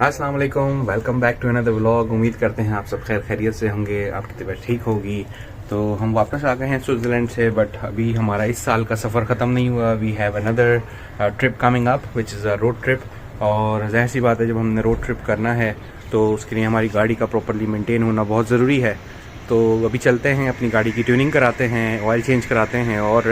अस्सलाम वालेकुम, welcome back to another vlog. उम्मीद करते हैं आप सब खैर खैरियत से होंगे, आपकी तबीयत ठीक होगी। तो हम वापस आ गए हैं स्विट्ज़रलैंड से, बट अभी हमारा इस साल का सफ़र ख़त्म नहीं हुआ। We have another trip coming up which is a road trip. और जाहिर सी बात है, जब हमने रोड ट्रिप करना है तो उसके लिए हमारी गाड़ी का प्रॉपर्ली मेंटेन होना बहुत ज़रूरी है। तो अभी चलते हैं, अपनी गाड़ी की ट्यूनिंग कराते हैं, ऑयल चेंज कराते हैं और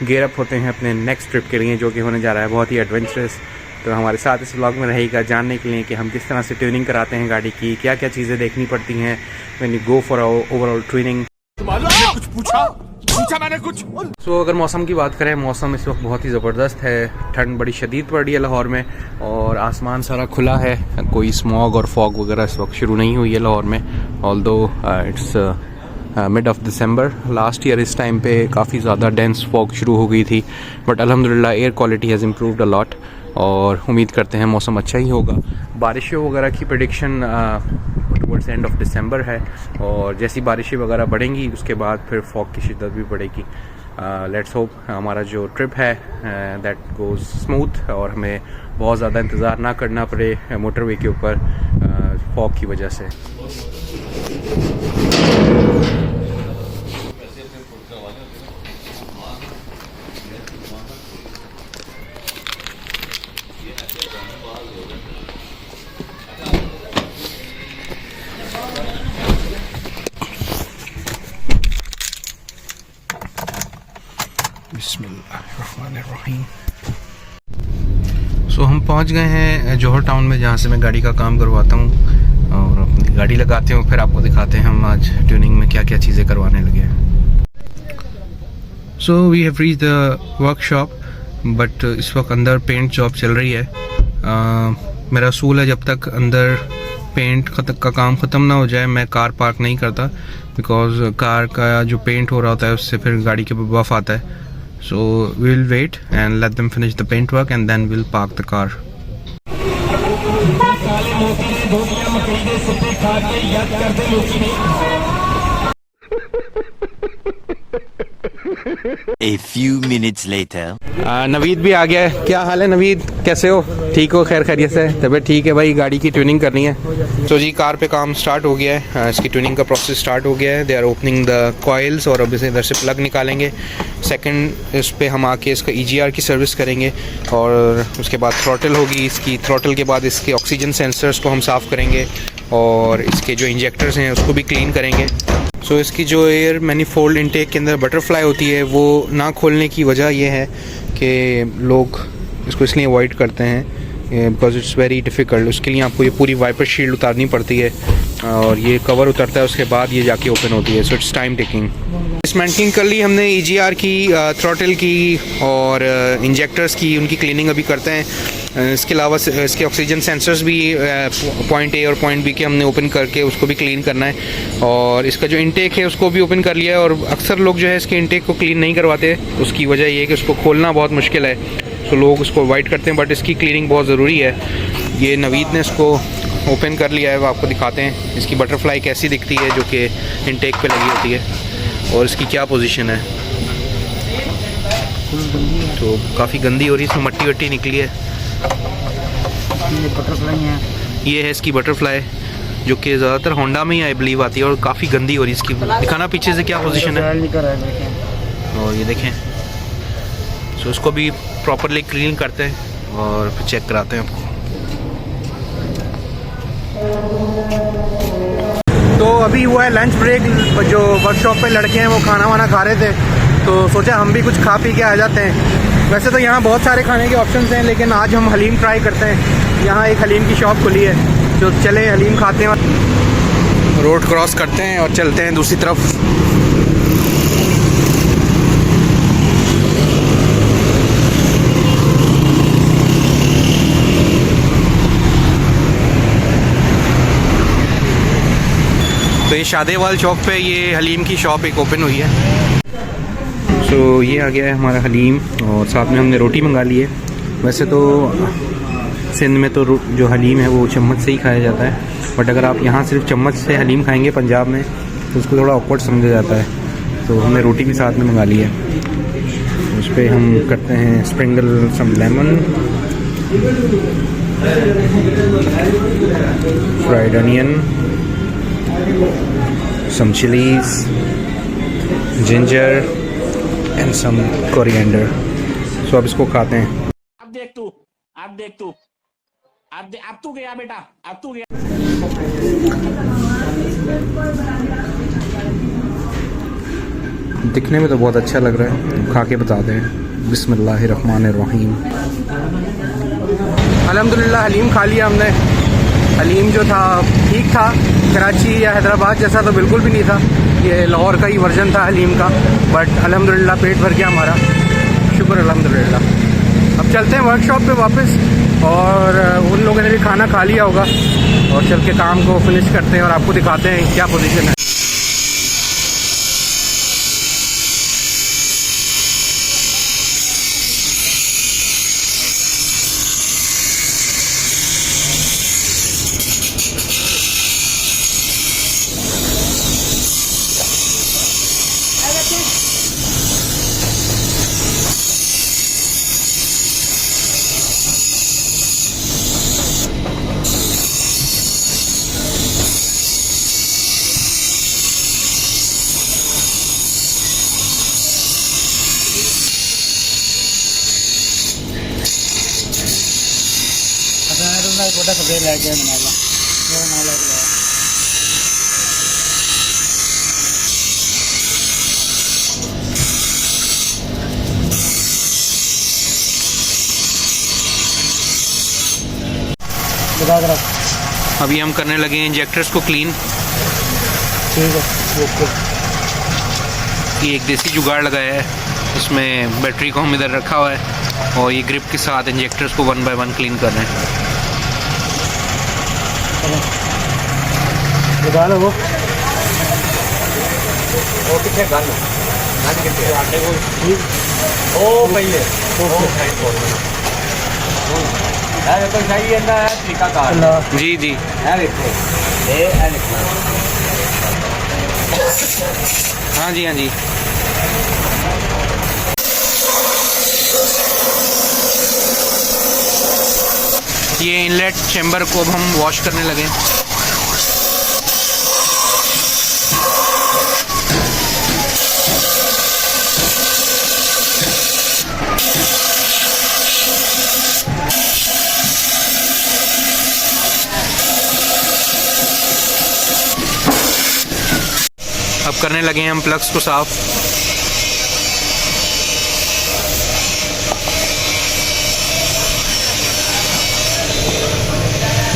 गेयर अप होते हैं अपने नेक्स्ट ट्रिप के लिए, जो कि होने जा रहा है बहुत ही एडवेंचरस। तो हमारे साथ इस व्लॉग में रहेगा जानने के लिए कि हम किस तरह से ट्यूनिंग कराते हैं गाड़ी की, क्या क्या चीज़ें देखनी पड़ती हैं when you go for overall tuning. कुछ पूछा मैंने कुछ। सो अगर मौसम की बात करें, मौसम इस वक्त बहुत ही ज़बरदस्त है। ठंड बड़ी शदीद पड़ रही है लाहौर में और आसमान सारा खुला है, कोई स्मॉग और फॉग वगैरह इस वक्त शुरू नहीं हुई है लाहौर में। Although it's mid of December. Last year इस टाइम पे काफ़ी ज़्यादा डेंस फॉग शुरू हो गई थी, बट अल्हम्दुलिल्लाह air quality has improved a lot और उम्मीद करते हैं मौसम अच्छा ही होगा। बारिशों वगैरह की prediction towards end of December है और जैसी बारिशें वगैरह बढ़ेंगी उसके बाद फिर फॉग की शिद्दत भी बढ़ेगी। लेट्स होप हमारा जो ट्रिप है दैट गोज़ स्मूथ और हमें बहुत ज़्यादा इंतज़ार ना करना पड़े मोटरवे के ऊपर फॉग की वजह से। बिस्मिल्लाहिर्रहमानिर्रहीम। सो हम पहुंच गए हैं जौहर टाउन में, जहां से मैं गाड़ी का काम करवाता हूं और अपनी गाड़ी लगाते हूं, फिर आपको दिखाते हैं हम आज ट्यूनिंग में क्या क्या चीज़ें करवाने लगे हैं। So we have reached the workshop, but इस वक्त अंदर पेंट जॉब चल रही है। मेरा असूल है जब तक अंदर पेंट का काम ख़त्म ना हो जाए मैं कार पार्क नहीं करता, बिकॉज कार का जो पेंट हो रहा होता है उससे फिर गाड़ी के बफ आता है। So we'll wait and let them finish the paint work and then we'll park the car. A few minutes later. Naveed भी आ गया है। क्या हाल है नवीद, कैसे हो? ठीक हो? खैर खैरियत से? तबीयत ठीक है भाई। गाड़ी की ट्यूनिंग करनी है। तो जी कार पे काम स्टार्ट हो गया है, इसकी ट्यूनिंग का प्रोसेस स्टार्ट हो गया है। They are opening the coils और अब इसे इधर से प्लग निकालेंगे। सेकंड इस पे हम आके इसका EGR की सर्विस करेंगे और उसके बाद थ्रॉटल होगी इसकी। थ्रॉटल के बाद इसके ऑक्सीजन सेंसर्स को हम साफ़ करेंगे और इसके जो इंजेक्टर्स हैं उसको भी क्लीन करेंगे। सो इसकी जो एयर मैनीफोल्ड इनटेक के अंदर बटरफ्लाई होती है वो ना खोलने की वजह यह है कि लोग इसको इसलिए अवॉइड करते हैं बिकॉज इट्स वेरी डिफ़िकल्ट। उसके लिए आपको ये पूरी वाइपर शील्ड उतारनी पड़ती है और ये कवर उतरता है, उसके बाद ये जाके ओपन होती है। So it's time taking. Dismantling कर ली हमने EGR की, थ्रॉटल की और इंजेक्टर्स की, उनकी क्लीनिंग अभी करते हैं। इसके अलावा इसके ऑक्सीजन सेंसर्स भी पॉइंट A और पॉइंट B के हमने ओपन करके उसको भी क्लीन करना है और इसका जो इंटेक है उसको भी ओपन कर लिया है। और अक्सर लोग जो है इसके इंटेक को क्लीन नहीं करवाते, उसकी वजह ये है कि उसको खोलना बहुत मुश्किल है, तो लोग उसको अवॉइड करते हैं, बट इसकी क्लीनिंग बहुत ज़रूरी है। ये नवीद ने इसको ओपन कर लिया है, वो आपको दिखाते हैं इसकी बटरफ्लाई कैसी दिखती है जो कि इंटेक पे लगी होती है और इसकी क्या पोजीशन है। तो काफ़ी गंदी हो रही है, इसमें मट्टी वट्टी निकली है। ये है इसकी बटरफ्लाई जो कि ज़्यादातर होंडा में ही आई बिलीव आती है और काफ़ी गंदी हो रही है इसकी। दिखाना पीछे से क्या पोजीशन है और ये देखें। सो इसको भी प्रॉपरली क्लीन करते हैं और फिर चेक कराते हैं आपको। तो अभी हुआ है लंच ब्रेक। जो वर्कशॉप पे लड़के हैं वो खाना वाना खा रहे थे, तो सोचा हम भी कुछ खा पी के आ जाते हैं। वैसे तो यहाँ बहुत सारे खाने के ऑप्शंस हैं, लेकिन आज हम हलीम ट्राई करते हैं। यहाँ एक हलीम की शॉप खुली है, तो चले हलीम खाते हैं। रोड क्रॉस करते हैं और चलते हैं दूसरी तरफ। तो ये शादेवाल चौक पे ये हलीम की शॉप एक ओपन हुई है। सो ये आ गया है हमारा हलीम और साथ में हमने रोटी मंगा ली है। वैसे तो सिंध में तो जो हलीम है वो चम्मच से ही खाया जाता है, बट अगर आप यहाँ सिर्फ चम्मच से हलीम खाएंगे पंजाब में तो उसको थोड़ा ऑकवर्ड समझा जाता है। तो हमने रोटी भी साथ में मंगा ली है। उस पर हम करते हैं sprinkle, some lemon fried onion, some chilies, ginger and some coriander. So अब इसको खाते हैं. अब देख तू अब तू गया बेटा, अब तू गया. दिखने में तो बहुत अच्छा लग रहा है, खा के बताते हैं. बिस्मिल्लाहिर्रहमानिर्रहीम. अल्हम्दुलिल्लाह हलीम खा लिया हमने. हलीम जो था ठीक था, कराची या हैदराबाद जैसा तो बिल्कुल भी नहीं था. ये लाहौर का ही वर्जन था हलीम का, बट अल्हम्दुलिल्लाह पेट भर गया हमारा, शुक्र अल्हम्दुलिल्लाह. अब चलते हैं वर्कशॉप पे वापस, और उन लोगों ने भी खाना खा लिया होगा, और चल के काम को फिनिश करते हैं और आपको दिखाते हैं क्या पोजीशन है. छोटा सफेद लग गया बना ला. अभी हम करने लगे हैं इंजेक्टर्स को क्लीन. ठीक है, ओके. ये एक देसी जुगाड़ लगाया है, इसमें बैटरी को हम इधर रखा हुआ है, और ये ग्रिप के साथ इंजेक्टर्स को 1 बाय 1 क्लीन कर रहे हैं. लगा लो वो कितने गन कितने आटे को ओ पहले यार तो सही है ना तरीकाकार. जी जी है देखो ये है लिखना. हाँ जी हाँ जी. ये इनलेट चैम्बर को अब हम वॉश करने लगे. अब करने लगे हैं हम प्लग्स को साफ.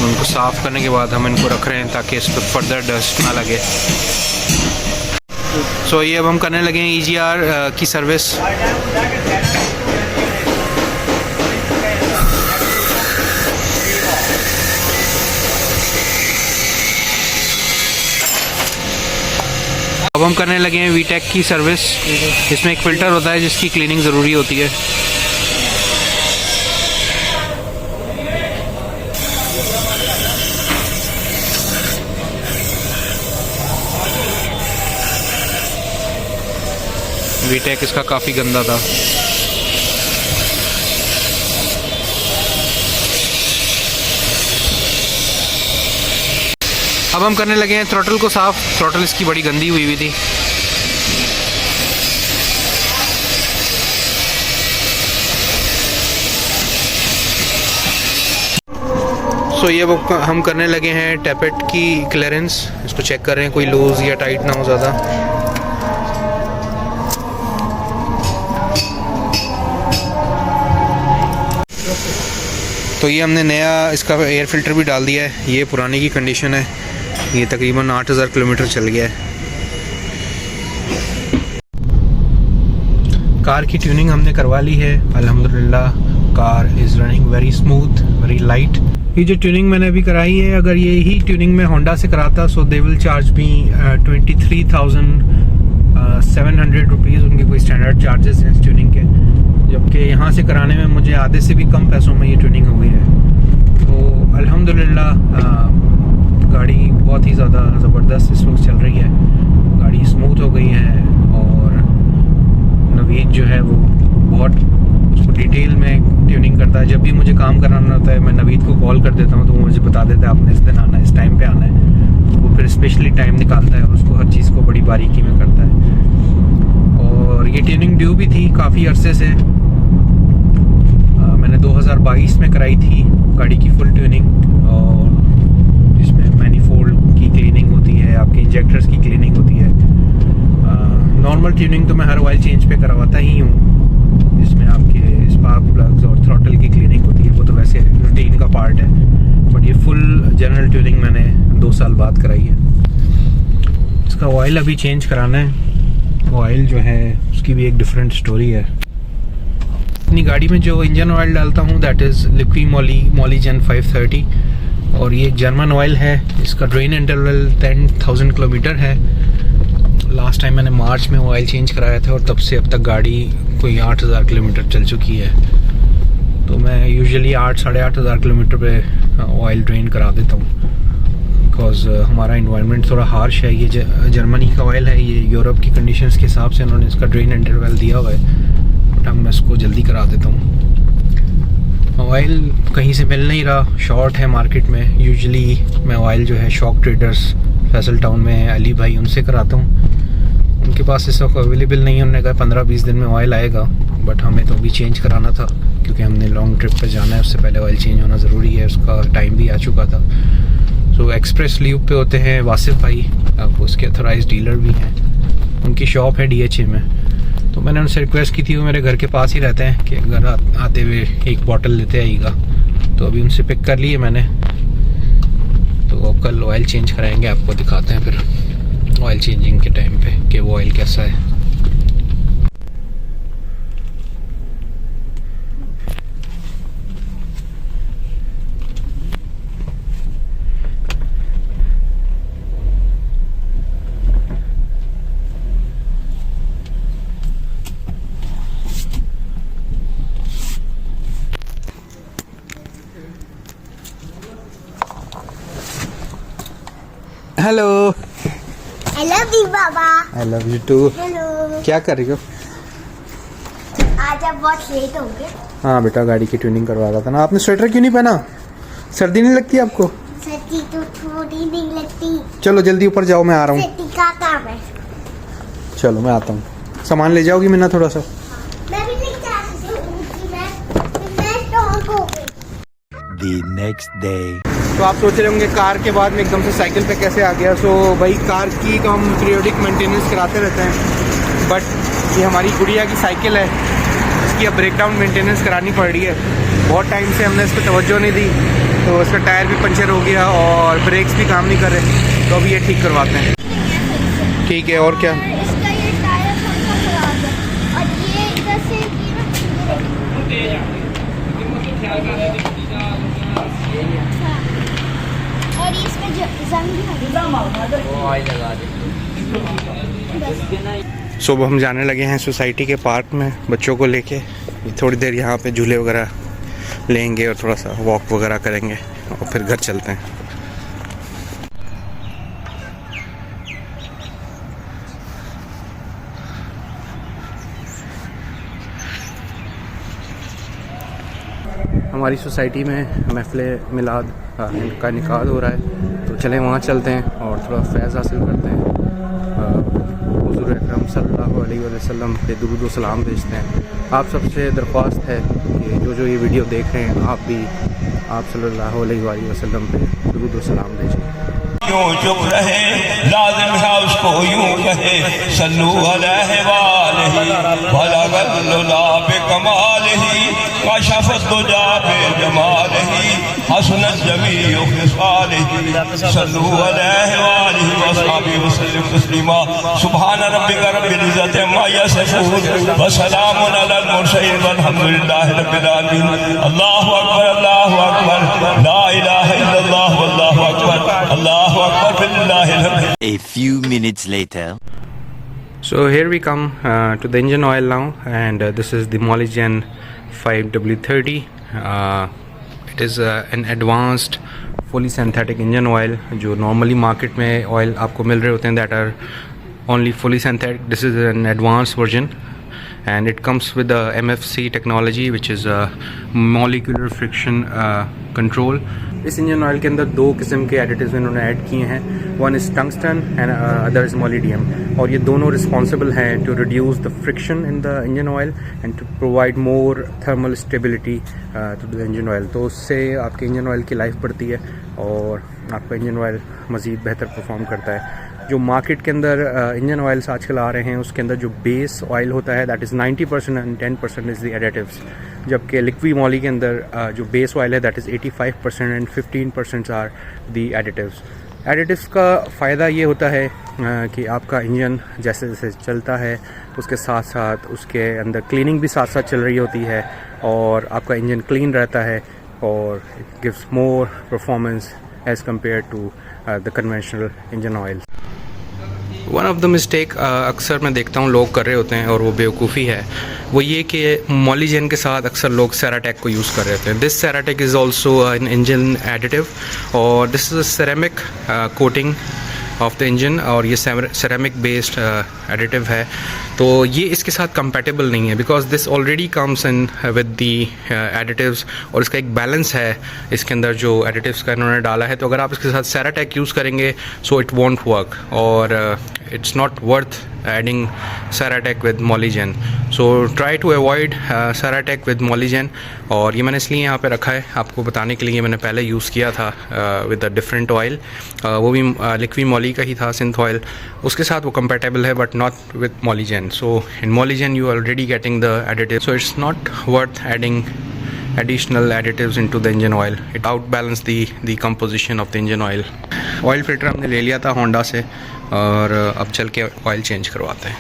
उनको साफ करने के बाद हम इनको रख रहे हैं ताकि इस पर फर्दर डस्ट ना लगे. सो ये अब हम करने लगे हैं EGR की सर्विस. अब हम करने लगे हैं VTEC की सर्विस. इसमें एक फ़िल्टर होता है जिसकी क्लीनिंग ज़रूरी होती है. VTEC इसका काफ़ी गंदा था. अब हम करने लगे हैं थ्रॉटल को साफ. थ्रॉटल इसकी बड़ी गंदी हुई थी. सो ये अब हम करने लगे हैं टैपेट की क्लियरेंस. इसको चेक कर रहे हैं कोई लूज या टाइट ना हो ज़्यादा. तो ये हमने नया इसका एयर फिल्टर भी डाल दिया है. ये पुरानी की कंडीशन है. ये तकरीबन 8000 किलोमीटर चल गया है. कार की ट्यूनिंग हमने करवा ली है अल्हम्दुलिल्लाह. Car is running very smooth, very light. ये जो ट्यूनिंग मैंने अभी कराई है, अगर ये ही ट्यूनिंग मैं होंडा से कराता so they will charge me 23,700 rupees. उनके कोई स्टैंडर्ड चार्जेस हैं इस ट्यूनिंग के, जबकि यहाँ से कराने में मुझे आधे से भी कम पैसों में ये ट्यूनिंग हो गई है. तो अल्हम्दुलिल्लाह गाड़ी बहुत ही ज़्यादा ज़बरदस्त इस वक्त चल रही है. गाड़ी स्मूथ हो गई है, और नवीद जो है वो बहुत उसको डिटेल में ट्यूनिंग डिपेंड करता है। जब भी मुझे काम कराना होता है मैं नवीद को कॉल कर देता हूँ, तो वो मुझे बता देता है आपने इस दिन आना है, इस टाइम पे आना है। तो वो फिर स्पेशली टाइम निकालता है और उसको हर चीज़ को बड़ी बारीकी में करता है। और ये ट्यूनिंग ड्यू भी थी काफ़ी अरसे से। मैंने 2022 में कराई थी गाड़ी की फुल ट्यूनिंग, और इसमें मैनीफोल्ड की क्लीनिंग होती है, आपके इंजेक्टर्स की क्लीनिंग होती है। नॉर्मल ट्यूनिंग तो मैं हर ऑयल चेंज पे करवाता ही हूँ, जिसमें आपके स्पार्क प्लग्स और थ्रॉटल की क्लीनिंग होती है, वो तो वैसे रूटीन का पार्ट है। बट ये फुल जनरल ट्यूनिंग मैंने 2 साल बाद कराई है। इसका ऑयल अभी चेंज कराना है। ऑयल जो है उसकी भी एक डिफरेंट स्टोरी है। अपनी गाड़ी में जो इंजन ऑयल डालता हूँ दैट इज़ लिक्वी मॉली जेन 530, और ये जर्मन ऑयल है। इसका ड्रेन इंटरवल 10,000 किलोमीटर है। लास्ट टाइम मैंने मार्च में ऑयल चेंज कराया था, और तब से अब तक गाड़ी कोई 8,000 किलोमीटर चल चुकी है। तो मैं यूजुअली 8-8,500 किलोमीटर पे ऑयल ड्रेन करा देता हूँ, बिकॉज हमारा इन्वायरमेंट थोड़ा हार्श है। ये जर्मनी का ऑयल है, ये यूरोप की कंडीशंस के हिसाब से उन्होंने इसका ड्रेन इंटरवल दिया हुआ है, बट मैं इसको जल्दी करा देता हूँ। ऑयल कहीं से मिल नहीं रहा, शॉर्ट है मार्केट में। यूजुअली मैं ऑयल जो है शॉक ट्रेडर्स फैसल टाउन में है, अली भाई, उनसे कराता हूँ। उनके पास इस वक्त अवेलेबल नहीं है। उन्होंने कहा 15-20 दिन में ऑयल आएगा, बट हमें तो अभी चेंज कराना था क्योंकि हमने लॉन्ग ट्रिप पर जाना है, उससे पहले ऑयल चेंज होना ज़रूरी है। उसका टाइम भी आ चुका था। तो एक्सप्रेस ल्यूब पे होते हैं वासिफ भाई, अब उसके अथोराइज डीलर भी हैं। उनकी शॉप है DHA में। तो मैंने उनसे रिक्वेस्ट की थी, वो मेरे घर के पास ही रहते हैं, कि घर आते हुए एक बॉटल लेते आइएगा। तो अभी उनसे पिक कर लिए मैंने। तो कल ऑयल चेंज कराएंगे, आपको दिखाते हैं फिर ऑयल चेंजिंग के टाइम पे कि वो ऑयल कैसा है। हेलो, I love you, बाबा। I love you too. Hello. क्या कर रही हो? आज आप बहुत लेट हो गए। हाँ बेटा, गाड़ी की ट्यूनिंग करवा रहा था ना। आपने स्वेटर क्यों नहीं पहना? सर्दी नहीं लगती आपको? सर्दी तो थोड़ी नहीं लगती। चलो जल्दी ऊपर जाओ, मैं आ रहा हूँ। सर्दी का काम है। चलो मैं आता हूँ। सामान ले जाओगी मिन्ना थोड़ा सा? मैं भी नहीं जा सकती। मैं स्ट्रॉन्ग हो गई। The next day. तो आप सोच रहे होंगे कार के बाद में एकदम से साइकिल पे कैसे आ गया। सो भाई, कार की तो हम पीरियोडिक मेंटेनेंस कराते रहते हैं, बट ये हमारी गुड़िया की साइकिल है, इसकी अब ब्रेकडाउन मेंटेनेंस करानी पड़ रही है। बहुत टाइम से हमने इस पर तवज्जो नहीं दी, तो इसका टायर भी पंचर हो गया और ब्रेक्स भी काम नहीं कर रहे, तो अभी ये ठीक करवाते हैं। ठीक है, और क्या? इसका ये टायर थोड़ा खराब है, और ये इधर से और इसमें जंग भी सो अब हम जाने लगे हैं सोसाइटी के पार्क में बच्चों को लेके। थोड़ी देर यहाँ पे झूले वगैरह लेंगे और थोड़ा सा वॉक वगैरह करेंगे, और फिर घर चलते हैं। हमारी सोसाइटी में महफिल मिलाद का निकाल हो रहा है, तो चलें वहाँ चलते हैं और थोड़ा फैज़ हासिल करते हैं। हुज़ूर अकरम सल्लल्लाहु अलैहि वसल्लम पे दुरूद व सलाम भेजते हैं। आप सबसे दरख्वास्त है कि जो ये वीडियो देख रहे हैं, आप भी आप सल्लल्लाहु अलैहि वसल्लम पे दुरूद व सलाम भेजें। यूं चुप रहे, लाजिम है उसको यूं कहे, सल्लू अलैहि वालैहि वलगल्लुला बिकमालिही कशफत दुजा बिजमालिही हसनत जमीउ खिसालिही सल्लू अलैहि वालैहि वसल्लम वसल्लम तस्लीमा। सुभान रब्बिका रब्बिल इज्जति अम्मा यसिफून व सलामुन अलल मुरसलीन वल्हम्दुलिल्लाहि रब्बिल आलमीन। अल्लाहु अकबर, अल्लाहु अकबर, ला इलाहा इल्लल्लाह वल्लाहु अकबर, अल्लाहु Akbar बिल्लाहिल हम्द। A few minutes later. So here we come to the engine oil now, and this is the Molygen 5W30. It is an advanced fully synthetic engine oil. जो normally market में oil आपको मिल रहे होते हैं that are only fully synthetic. This is an advanced version. and it comes with the MFC technology, which is a molecular friction control. इस engine oil के अंदर दो किस्म के एडिटिव्स इन्होंने ऐड किए हैं. One is tungsten and other is molybdenum, और ये दोनों रिस्पॉन्सिबल हैं to reduce the friction in the engine oil and to provide more thermal stability to the engine oil. तो उससे आपके इंजन ऑयल की लाइफ बढ़ती है और आपका इंजन ऑयल मज़ीद बेहतर परफॉर्म करता है. जो मार्केट के अंदर इंजन ऑयल्स आजकल आ रहे हैं उसके अंदर जो बेस ऑयल होता है that is 90% and 10% is the additives, जबकि लिक्वी मॉली के अंदर जो बेस ऑयल है that is 85% and 15% are the additives. Additives का फ़ायदा ये होता है कि आपका इंजन जैसे जैसे चलता है उसके साथ साथ उसके अंदर क्लीनिंग भी साथ साथ चल रही होती है और आपका इंजन क्लीन रहता है और it gives more performance as compare to the conventional engine oil. One of the mistake अक्सर मैं देखता हूँ लोग कर रहे होते हैं और वो बेवकूफ़ी है, वो ये कि मॉलीजेन के साथ अक्सर लोग सेराटेक को यूज़ कर रहे होते हैं. This Ceratec is also an engine additive और this is a ceramic coating of the engine और ये सेरेमिक बेस्ड एडिटिव है. तो ये इसके साथ कंपैटिबल नहीं है because this already comes in with the additives और इसका एक बैलेंस है इसके अंदर जो एडिटिव्स का इन्होंने डाला है. तो अगर आप इसके साथ सेराटेक यूज़ करेंगे सो इट वॉन्ट वर्क और it's not worth adding Ceratec with Molygen. So try to avoid Ceratec with Molygen. और ये मैंने इसलिए यहाँ पे रखा है आपको बताने के लिए. मैंने पहले यूज़ किया था with a different oil, वो भी लिक्विड मॉली का ही था, सिंथ ऑयल. उसके साथ वो compatible है but not with Molygen. So in Molygen you are already getting the additive, so it's not worth adding additional additives into the engine oil. It outbalance the composition of the engine oil. Oil filter हमने ले लिया था Honda से और अब चल के oil change करवाते हैं.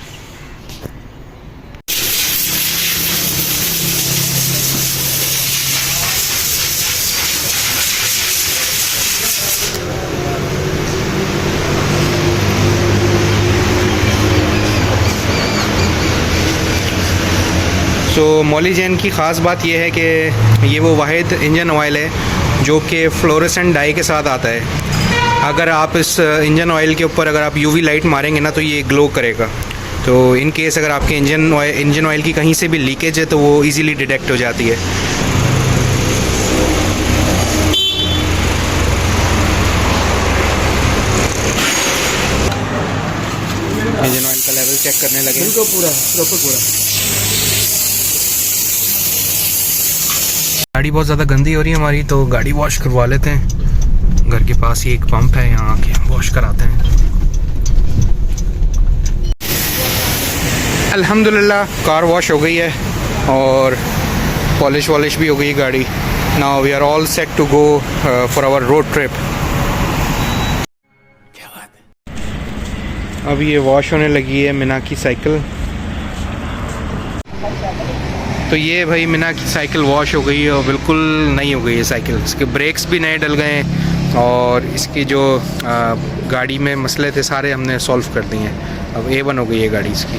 सो मॉलीजेन की ख़ास बात यह है कि ये वो वाहिद इंजन ऑयल है जो कि फ्लोरेसेंट डाई के साथ आता है. अगर आप इस इंजन ऑयल के ऊपर अगर आप यूवी लाइट मारेंगे ना तो ये ग्लो करेगा. तो इन केस अगर आपके इंजन ऑयल की कहीं से भी लीकेज है तो वो इजीली डिटेक्ट हो जाती है. इंजन ऑयल का लेवल चेक करने लगे. बिल्कुल पूरा प्रॉपर पूरा. गाड़ी बहुत ज़्यादा गंदी हो रही है हमारी तो गाड़ी वॉश करवा लेते हैं. घर के पास ही एक पंप है, यहाँ आके वॉश कराते हैं. अल्हम्दुलिल्लाह कार वॉश हो गई है और पॉलिश वॉलिश भी हो गई गाड़ी. Now we are all set to go for our road trip. अब ये वॉश होने लगी है मिना की साइकिल. तो ये भाई मिना की साइकिल वॉश हो गई है और बिल्कुल नई हो गई है साइकिल. इसके ब्रेक्स भी नए डल गए हैं और इसकी जो गाड़ी में मसले थे सारे हमने सॉल्व कर दिए हैं. अब A1 हो गई है गाड़ी इसकी.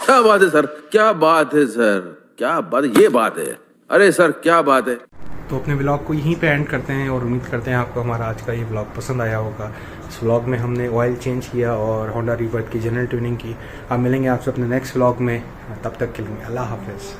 क्या बात है सर, क्या बात है सर, क्या बात है, ये बात है. अरे सर क्या बात है. तो अपने व्लॉग को यहीं पे एंड करते हैं और उम्मीद करते हैं आपको हमारा आज का ये व्लॉग पसंद आया होगा. इस व्लॉग में हमने ऑयल चेंज किया और होंडा रीबर्थ की जनरल ट्यूनिंग की. अब मिलेंगे आपसे अपने नेक्स्ट व्लॉग में. तब तक के लिए अल्लाह हाफिज़.